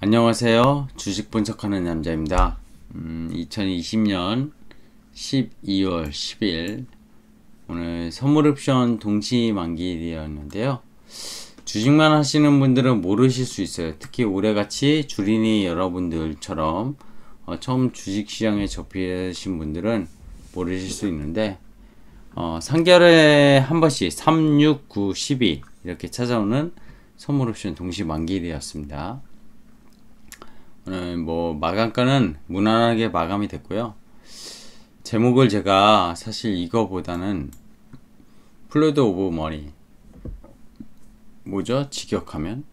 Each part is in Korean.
안녕하세요. 주식 분석하는 남자입니다. 2020년 12월 10일 오늘 선물 옵션 동시 만기일이었는데요. 주식만 하시는 분들은 모르실 수 있어요. 특히 올해같이 주린이 여러분들처럼 처음 주식시장에 접히신 분들은 모르실 수 있는데 3개월에 한 번씩 3, 6, 9, 12 이렇게 찾아오는 선물 옵션 동시 만기일이었습니다. 오늘 마감가는 무난하게 마감이 됐고요. 제목을 제가 사실 이거보다는 플루드 오브 머니 뭐죠? 직역하면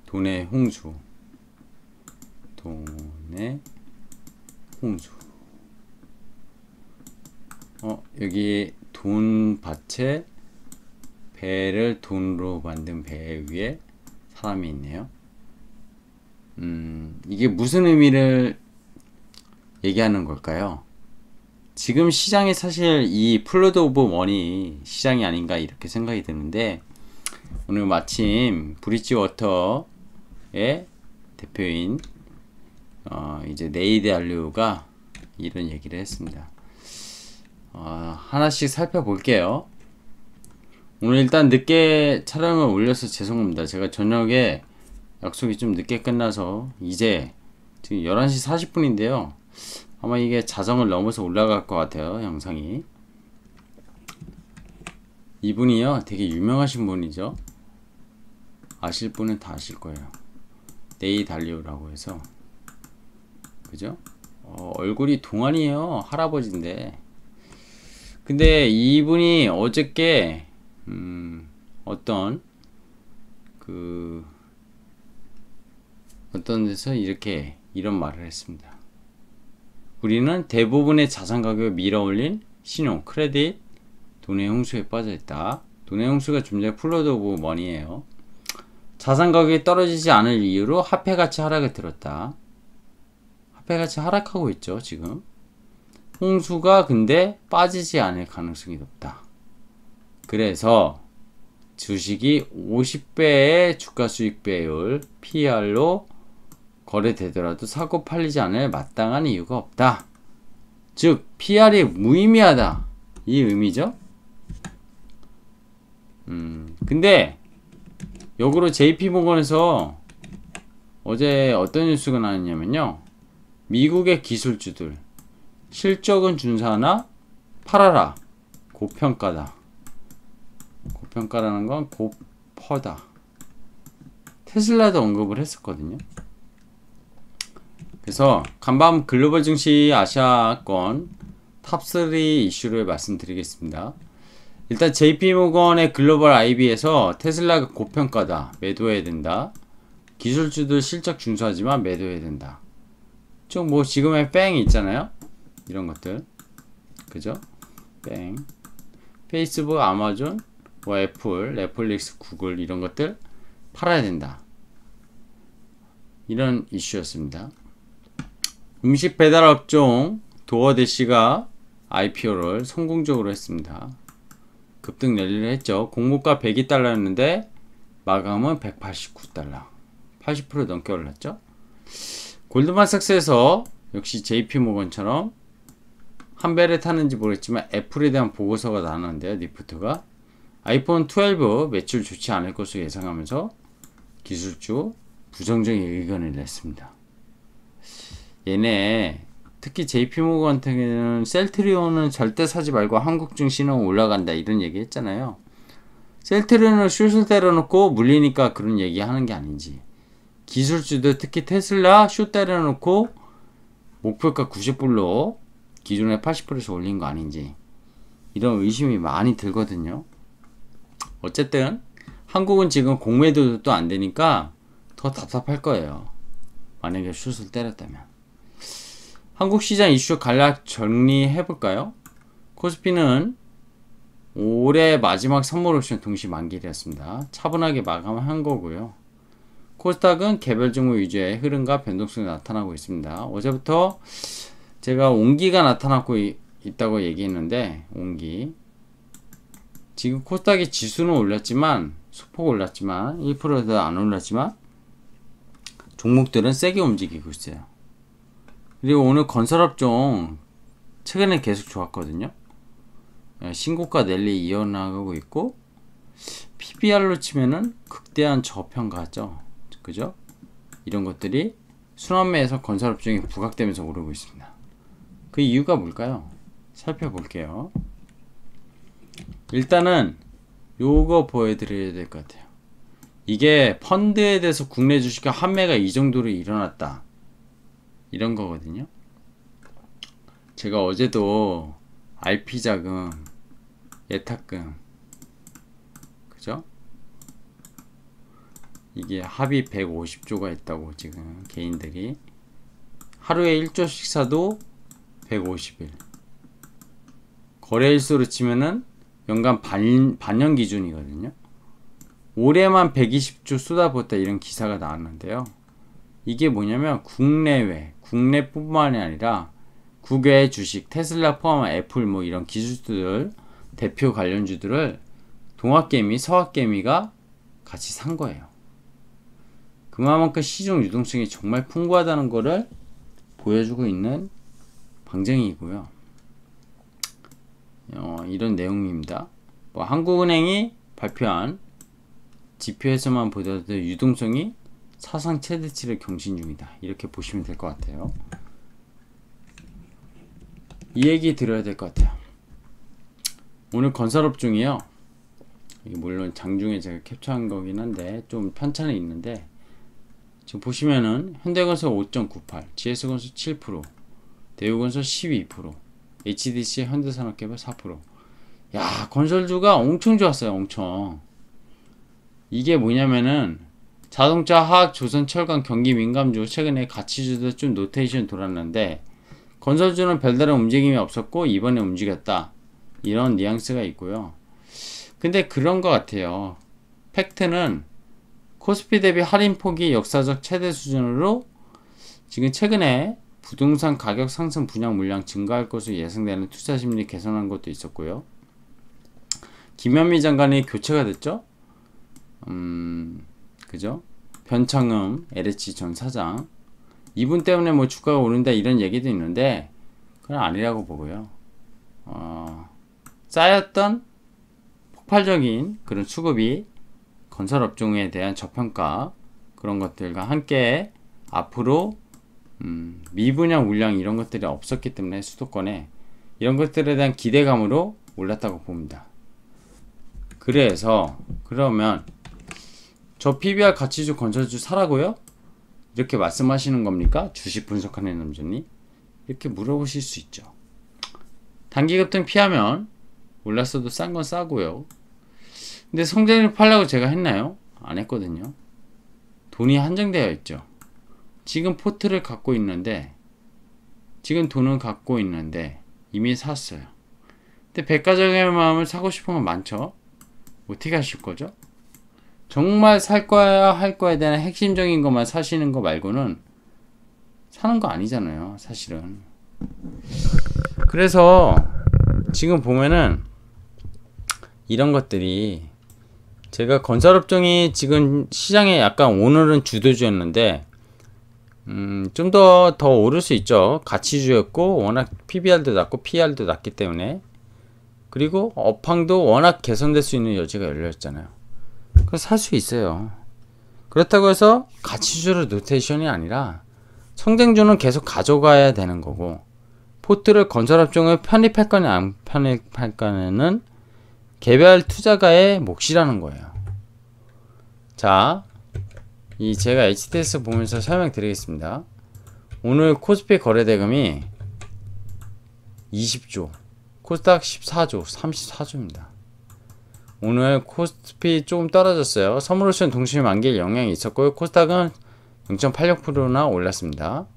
돈의 홍수 여기 돈밭에 배를 돈으로 만든 배 위에 사람이 있네요. 이게 무슨 의미를 얘기하는 걸까요? 지금 시장이 사실 이 플루드 오브 머니 시장이 아닌가 이렇게 생각이 드는데, 오늘 마침 브릿지워터의 대표인 이제 네이드 알류가 이런 얘기를 했습니다. 하나씩 살펴볼게요. 오늘 일단 늦게 촬영을 올려서 죄송합니다. 제가 저녁에 약속이 좀 늦게 끝나서 이제 지금 11시 40분인데요. 아마 이게 자정을 넘어서 올라갈 것 같아요, 영상이. 이분이요, 되게 유명하신 분이죠. 아실 분은 다 아실 거예요. 네이 달리오라고 해서. 그죠? 얼굴이 동안이에요. 할아버지인데. 근데 이분이 어저께 어떤 데서 이런 말을 했습니다. 우리는 대부분의 자산 가격을 밀어올린 신용, 크레딧, 돈의 홍수에 빠져있다. 돈의 홍수가 좀 전에 플루드 오브 머니예요. 자산 가격이 떨어지지 않을 이유로 화폐 가치 하락을 들었다. 화폐 가치 하락하고 있죠, 지금. 홍수가 근데 빠지지 않을 가능성이 높다. 그래서 주식이 50배의 주가 수익 비율 PER로 거래되더라도 사고 팔리지 않을 마땅한 이유가 없다. 즉 PR이 무의미하다, 이 의미죠. 근데 역으로 JP모건에서 어제 어떤 뉴스가 나왔냐면요, 미국의 기술주들 실적은 준수하나 팔아라, 고평가다. 고평가라는 건 고퍼다. 테슬라도 언급을 했었거든요. 그래서 간밤 글로벌 증시 아시아권 탑3 이슈를 말씀드리겠습니다. 일단 JP모건의 글로벌 IB에서 테슬라가 고평가다, 매도해야 된다. 기술주들 실적 준수하지만 매도해야 된다. 좀 지금의 뺑 있잖아요, 이런 것들. 그죠? 뺑. 페이스북, 아마존, 애플, 넷플릭스, 구글 이런 것들 팔아야 된다, 이런 이슈였습니다. 음식 배달 업종 도어대시가 IPO를 성공적으로 했습니다. 급등 랠리를 했죠. 공모가 102달러였는데 마감은 189달러, 80% 넘게 올랐죠. 골드만삭스에서 역시 JP모건처럼 한 배를 타는지 모르겠지만 애플에 대한 보고서가 나왔는데요, 리포트가 아이폰 12 매출 좋지 않을 것으로 예상하면서 기술주 부정적인 의견을 냈습니다. 얘네 특히 JP모건 같은 경우는 셀트리온은 절대 사지 말고 한국 증시는 올라간다, 이런 얘기 했잖아요. 셀트리온을 슛을 때려놓고 물리니까 그런 얘기 하는 게 아닌지, 기술주도 특히 테슬라 슛 때려놓고 목표가 90불로 기존에 80불에서 올린 거 아닌지, 이런 의심이 많이 들거든요. 어쨌든 한국은 지금 공매도도 안 되니까 더 답답할 거예요, 만약에 슛을 때렸다면. 한국 시장 이슈 간략 정리해 볼까요? 코스피는 올해 마지막 선물 옵션 동시 만기일이었습니다. 차분하게 마감한 거고요. 코스닥은 개별 종목 위주의 흐름과 변동성이 나타나고 있습니다. 어제부터 제가 온기가 나타나고 있다고 얘기했는데, 온기 지금 코스닥의 지수는 올랐지만, 소폭 올랐지만 1%도 안 올랐지만 종목들은 세게 움직이고 있어요. 그리고 오늘 건설업종 최근에 계속 좋았거든요. 신고가 랠리 이어나가고 있고, PBR로 치면은 극대한 저평가죠. 그죠? 이런 것들이 순환매에서 건설업종이 부각되면서 오르고 있습니다. 그 이유가 뭘까요? 살펴볼게요. 일단은 요거 보여드려야 될 것 같아요. 이게 펀드에 대해서 국내 주식의 환매가 이 정도로 일어났다, 이런 거거든요. 제가 어제도 RP자금, 예탁금, 그죠? 이게 합이 150조가 있다고, 지금 개인들이 하루에 1조씩 사도 150일, 거래일수로 치면은 연간 반년 기준이거든요. 올해만 120조 쏟아부었다, 이런 기사가 나왔는데요. 이게 뭐냐면 국내외, 국내뿐만이 아니라 국외 주식, 테슬라 포함한 애플 뭐 이런 기술들, 대표 관련주들을 동학개미, 서학개미가 같이 산 거예요. 그만큼 시중 유동성이 정말 풍부하다는 거를 보여주고 있는 방증이고요. 이런 내용입니다. 뭐 한국은행이 발표한 지표에서만 보더라도 유동성이 사상 최대치를 경신 중이다, 이렇게 보시면 될 것 같아요. 이 얘기 들어야 될 것 같아요. 오늘 건설업종이요, 이게 물론 장중에 제가 캡처한 거긴 한데 좀 편차는 있는데, 지금 보시면은 현대건설 5.98, GS건설 7%, 대우건설 12%, HDC 현대산업개발 4%. 야, 건설주가 엄청 좋았어요. 엄청. 이게 뭐냐면은 자동차, 화학, 조선, 철강, 경기, 민감주, 최근에 가치주도 좀 노테이션 돌았는데 건설주는 별다른 움직임이 없었고 이번에 움직였다, 이런 뉘앙스가 있고요. 근데 그런 것 같아요. 팩트는 코스피 대비 할인폭이 역사적 최대 수준으로 지금 최근에 부동산 가격 상승, 분양 물량 증가할 것으로 예상되는 투자 심리 개선한 것도 있었고요. 김현미 장관이 교체가 됐죠. 그죠? 변창흠 LH 전 사장, 이분 때문에 뭐 주가가 오른다, 이런 얘기도 있는데 그건 아니라고 보고요. 쌓였던 폭발적인 그런 수급이 건설업종에 대한 저평가, 그런 것들과 함께 앞으로 미분양 물량 이런 것들이 없었기 때문에 수도권에 이런 것들에 대한 기대감으로 올랐다고 봅니다. 그래서 그러면 저 PBR 가치주 건설주 사라고요? 이렇게 말씀하시는 겁니까? 주식 분석하는 남자님, 이렇게 물어보실 수 있죠. 단기 급등 피하면 올랐어도 싼 건 싸고요. 근데 성장률 팔라고 제가 했나요? 안 했거든요. 돈이 한정되어 있죠. 지금 포트를 갖고 있는데, 지금 돈은 갖고 있는데 이미 샀어요. 근데 백과적의 마음을 사고 싶은 건 많죠. 어떻게 하실 거죠? 정말 살 거야 할 거에 대한 핵심적인 것만 사시는 거 말고는 사는 거 아니잖아요, 사실은. 그래서 지금 보면은 이런 것들이, 제가 건설업종이 지금 시장에 약간 오늘은 주도주였는데 좀 더 오를 수 있죠. 가치주였고 워낙 PBR도 낮고 PR도 낮기 때문에, 그리고 업황도 워낙 개선될 수 있는 여지가 열려있잖아요. 그래서 살 수 있어요. 그렇다고 해서 가치주로 노테이션이 아니라 성장주는 계속 가져가야 되는 거고, 포트를 건설업종을 편입할 거냐 안 편입할 거냐는 개별 투자가의 몫이라는 거예요. 자, 제가 HTS 보면서 설명드리겠습니다. 오늘 코스피 거래대금이 20조, 코스닥 14조, 34조입니다. 오늘 코스피 조금 떨어졌어요. 선물옵션 동시 만기일 영향이 있었고요. 코스닥은 0.86%나 올랐습니다.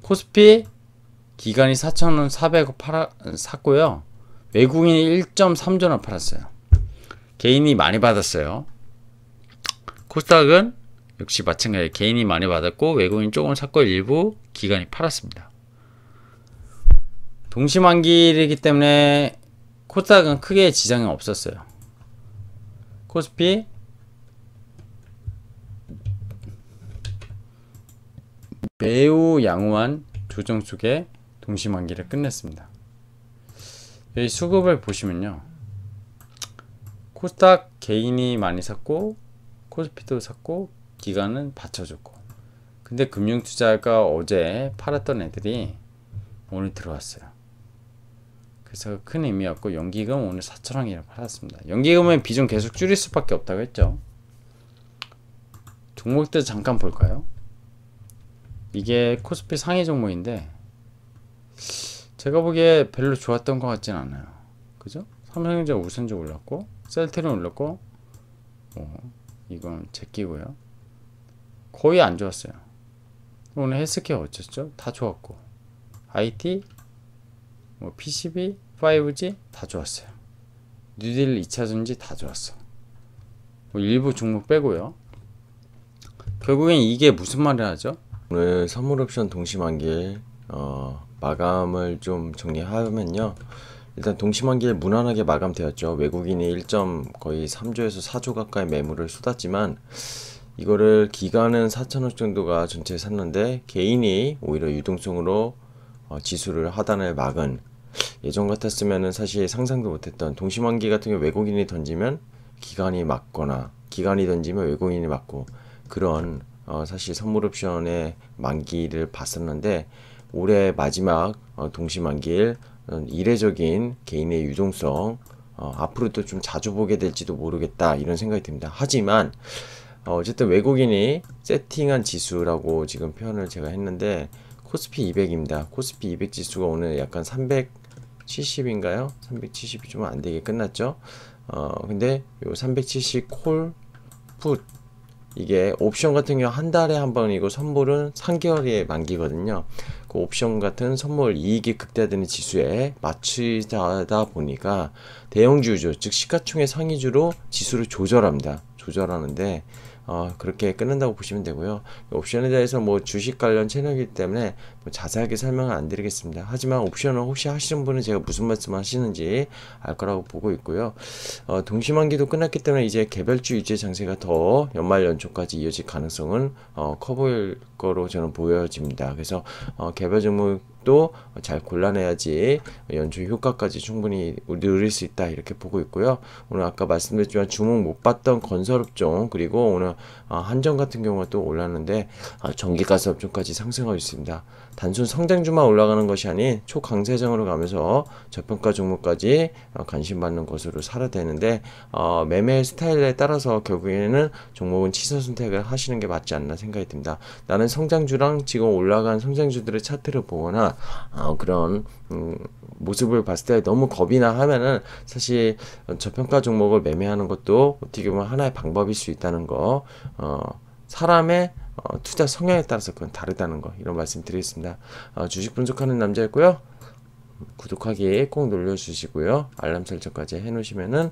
코스피 기간이 4,400억 샀고요. 외국인이 1.3조나 팔았어요. 개인이 많이 받았어요. 코스닥은 역시 마찬가지, 개인이 많이 받았고 외국인 조금 샀고 일부 기관이 팔았습니다. 동시만기이기 때문에 코스닥은 크게 지장이 없었어요. 코스피 매우 양호한 조정 속에 동시만기를 끝냈습니다. 여기 수급을 보시면요, 코스닥 개인이 많이 샀고 코스피도 샀고 기관은 받쳐줬고, 근데 금융투자가 어제 팔았던 애들이 오늘 들어왔어요. 그래서 큰 의미였고, 연기금 오늘 4,000원이라 팔았습니다. 연기금은 비중 계속 줄일 수밖에 없다고 했죠. 종목들 잠깐 볼까요? 이게 코스피 상위 종목인데 제가 보기에 별로 좋았던 것 같진 않아요. 그죠? 삼성전자 우선주 올랐고, 셀트리온 올랐고, 이건 제끼고요. 거의 안 좋았어요. 오늘 헬스케어 어쩌죠? 다 좋았고, IT, PCB, 5G 다 좋았어요. 뉴딜 2차전지 다 좋았어. 일부 종목 빼고요. 결국엔 이게 무슨 말을 하죠? 오늘 선물옵션 동시만기일 마감을 좀 정리하면요, 일단 동시만기일 무난하게 마감되었죠. 외국인이 거의 3조에서 4조 가까이 매물을 쏟았지만 이거를 기관은 4천억 정도가 전체에 샀는데 개인이 오히려 유동성으로 지수를 하단을 막은, 예전 같았으면은 사실 상상도 못했던 동시만기 같은 경우 외국인이 던지면 기관이 막거나 기관이 던지면 외국인이 막고, 그런 사실 선물옵션의 만기를 봤었는데 올해 마지막 동시만기일 이례적인 개인의 유동성, 앞으로도 좀 자주 보게 될지도 모르겠다 이런 생각이 듭니다. 하지만 어쨌든 외국인이 세팅한 지수라고 지금 표현을 제가 했는데 코스피 200입니다. 코스피 200 지수가 오늘 약간 370인가요? 370이 좀 안되게 끝났죠. 근데 요 370 콜, 풋, 이게 옵션 같은 경우 한 달에 한 번이고 선물은 3개월에 만기거든요. 그 옵션 같은 선물 이익이 극대화되는 지수에 맞추다 보니까 대형주주, 즉 시가총액 상위주로 지수를 조절하는데 그렇게 끝난다고 보시면 되고요. 옵션에 대해서 주식 관련 채널이기 때문에 자세하게 설명은 안 드리겠습니다. 하지만 옵션을 혹시 하시는 분은 제가 무슨 말씀 하시는지 알 거라고 보고 있고요. 동시만기도 끝났기 때문에 이제 개별주 유지 장세가 더 연말 연초까지 이어질 가능성은 커 보일 거로 저는 보여집니다. 그래서 개별 종목도 잘 골라내야지 연초 효과까지 충분히 누릴 수 있다 이렇게 보고 있고요. 오늘 아까 말씀드렸지만 주목 못 봤던 건설업종, 그리고 오늘 한전 같은 경우가 또 올랐는데 전기가스업종까지 상승하고 있습니다. 단순 성장주만 올라가는 것이 아닌 초강세장으로 가면서 저평가 종목까지 관심받는 것으로 살아되는데, 매매 스타일에 따라서 결국에는 종목은 취사 선택을 하시는 게 맞지 않나 생각이 듭니다. 나는 성장주랑 지금 올라간 성장주들의 차트를 보거나 그런 모습을 봤을 때 너무 겁이 나 하면은 사실 저평가 종목을 매매하는 것도 어떻게 보면 하나의 방법일 수 있다는 거, 사람의 투자 성향에 따라서 그건 다르다는 거, 이런 말씀 드리겠습니다. 주식 분석하는 남자였고요. 구독하기 꼭 눌러주시고요. 알람 설정까지 해놓으시면은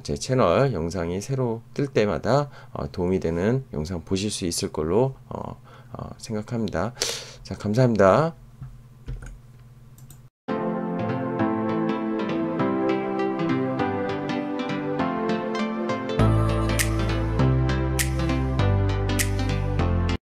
제 채널 영상이 새로 뜰 때마다 도움이 되는 영상 보실 수 있을 걸로 생각합니다. 자, 감사합니다.